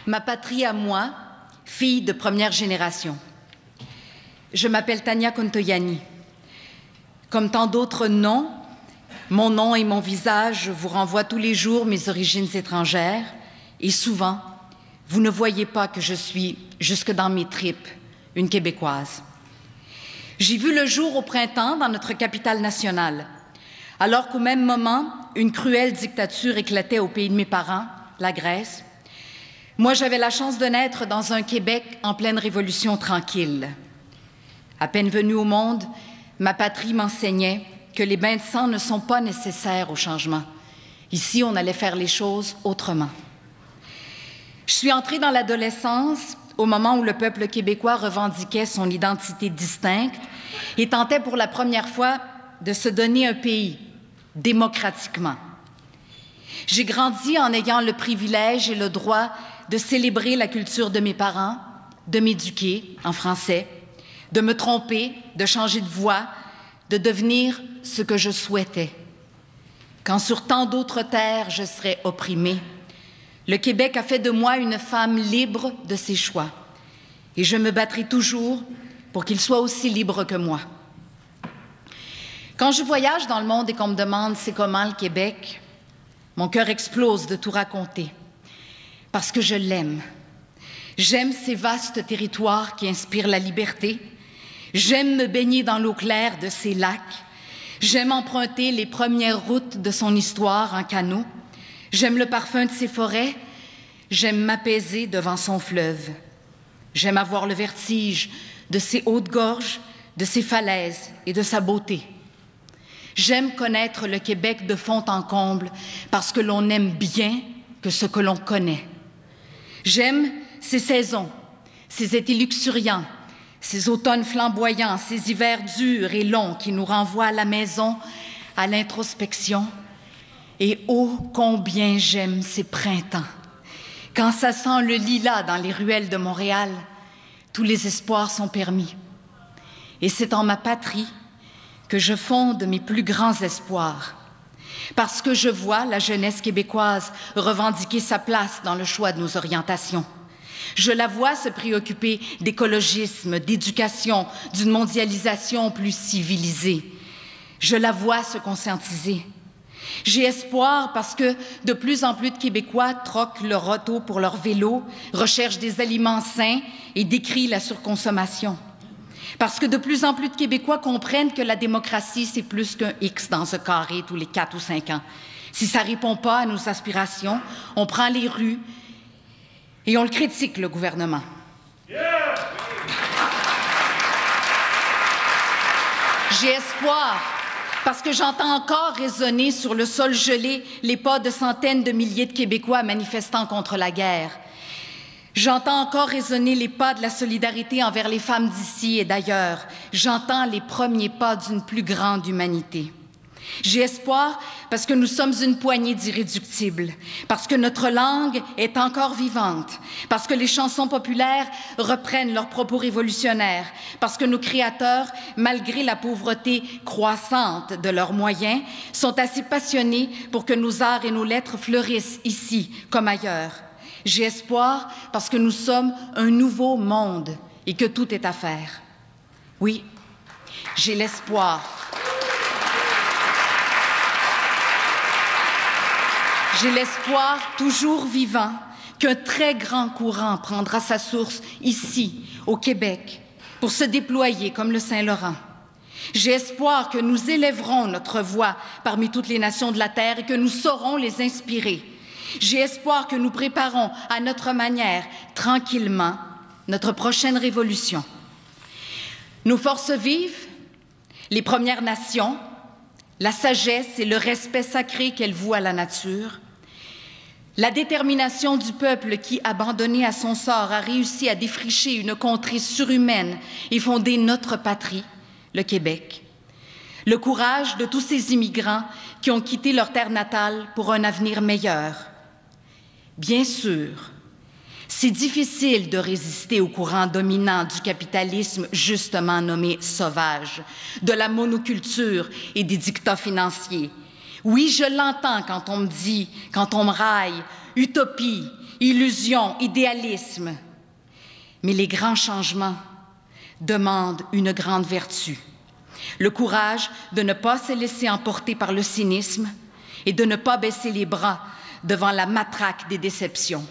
Ma patrie à moi, fille de première génération. Je m'appelle Tania Contoyani. Comme tant d'autres noms, mon nom et mon visage vous renvoient tous les jours mes origines étrangères et souvent, vous ne voyez pas que je suis, jusque dans mes tripes, une Québécoise. J'ai vu le jour au printemps dans notre capitale nationale, alors qu'au même moment, une cruelle dictature éclatait au pays de mes parents, la Grèce. Moi, j'avais la chance de naître dans un Québec en pleine révolution tranquille. À peine venue au monde, ma patrie m'enseignait que les bains de sang ne sont pas nécessaires au changement. Ici, on allait faire les choses autrement. Je suis entrée dans l'adolescence au moment où le peuple québécois revendiquait son identité distincte et tentait pour la première fois de se donner un pays, démocratiquement. J'ai grandi en ayant le privilège et le droit de célébrer la culture de mes parents, de m'éduquer en français, de me tromper, de changer de voix, de devenir ce que je souhaitais. Quand sur tant d'autres terres je serais opprimée, le Québec a fait de moi une femme libre de ses choix. Et je me battrai toujours pour qu'il soit aussi libre que moi. Quand je voyage dans le monde et qu'on me demande c'est comment le Québec, mon cœur explose de tout raconter. Parce que je l'aime. J'aime ces vastes territoires qui inspirent la liberté. J'aime me baigner dans l'eau claire de ces lacs. J'aime emprunter les premières routes de son histoire en canot. J'aime le parfum de ses forêts. J'aime m'apaiser devant son fleuve. J'aime avoir le vertige de ses hautes gorges, de ses falaises et de sa beauté. J'aime connaître le Québec de fond en comble parce que l'on aime bien que ce que l'on connaît. J'aime ses saisons, ses étés luxuriants, ces automnes flamboyants, ces hivers durs et longs qui nous renvoient à la maison, à l'introspection. Et oh, combien j'aime ces printemps. Quand ça sent le lilas dans les ruelles de Montréal, tous les espoirs sont permis. Et c'est en ma patrie que je fonde mes plus grands espoirs. Parce que je vois la jeunesse québécoise revendiquer sa place dans le choix de nos orientations. Je la vois se préoccuper d'écologisme, d'éducation, d'une mondialisation plus civilisée. Je la vois se conscientiser. J'ai espoir parce que de plus en plus de Québécois troquent leur auto pour leur vélo, recherchent des aliments sains et décrient la surconsommation. Parce que de plus en plus de Québécois comprennent que la démocratie, c'est plus qu'un X dans un carré tous les 4 ou 5 ans. Si ça ne répond pas à nos aspirations, on prend les rues et on le critique, le gouvernement. Yeah! J'ai espoir parce que j'entends encore résonner sur le sol gelé les pas de centaines de milliers de Québécois manifestant contre la guerre. J'entends encore résonner les pas de la solidarité envers les femmes d'ici et d'ailleurs. J'entends les premiers pas d'une plus grande humanité. J'ai espoir parce que nous sommes une poignée d'irréductibles, parce que notre langue est encore vivante, parce que les chansons populaires reprennent leurs propos révolutionnaires, parce que nos créateurs, malgré la pauvreté croissante de leurs moyens, sont assez passionnés pour que nos arts et nos lettres fleurissent ici comme ailleurs. J'ai espoir parce que nous sommes un nouveau monde et que tout est à faire. Oui, j'ai l'espoir. J'ai l'espoir toujours vivant qu'un très grand courant prendra sa source ici, au Québec, pour se déployer comme le Saint-Laurent. J'ai espoir que nous élèverons notre voix parmi toutes les nations de la Terre et que nous saurons les inspirer. J'ai espoir que nous préparons à notre manière, tranquillement, notre prochaine révolution. Nos forces vives, les Premières Nations, la sagesse et le respect sacré qu'elles vouent à la nature, la détermination du peuple qui, abandonné à son sort, a réussi à défricher une contrée surhumaine et fonder notre patrie, le Québec. Le courage de tous ces immigrants qui ont quitté leur terre natale pour un avenir meilleur. Bien sûr, c'est difficile de résister au courant dominant du capitalisme justement nommé sauvage, de la monoculture et des dictats financiers. Oui, je l'entends quand on me dit, quand on me raille, utopie, illusion, idéalisme. Mais les grands changements demandent une grande vertu. Le courage de ne pas se laisser emporter par le cynisme et de ne pas baisser les bras devant la matraque des déceptions.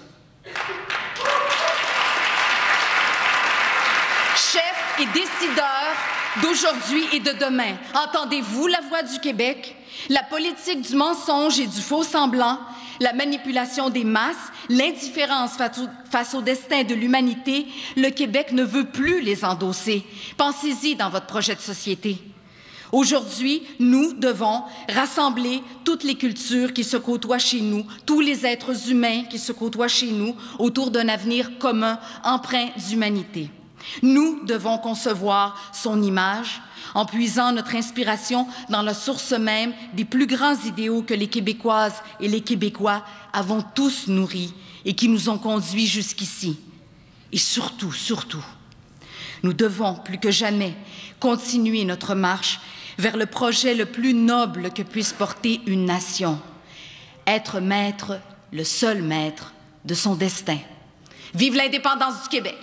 Chefs et décideurs d'aujourd'hui et de demain, entendez-vous la voix du Québec? La politique du mensonge et du faux-semblant, la manipulation des masses, l'indifférence face au destin de l'humanité, le Québec ne veut plus les endosser. Pensez-y dans votre projet de société. Aujourd'hui, nous devons rassembler toutes les cultures qui se côtoient chez nous, tous les êtres humains qui se côtoient chez nous, autour d'un avenir commun, empreint d'humanité. Nous devons concevoir son image en puisant notre inspiration dans la source même des plus grands idéaux que les Québécoises et les Québécois avons tous nourris et qui nous ont conduits jusqu'ici. Et surtout, nous devons plus que jamais continuer notre marche vers le projet le plus noble que puisse porter une nation, être maître, le seul maître de son destin. Vive l'indépendance du Québec!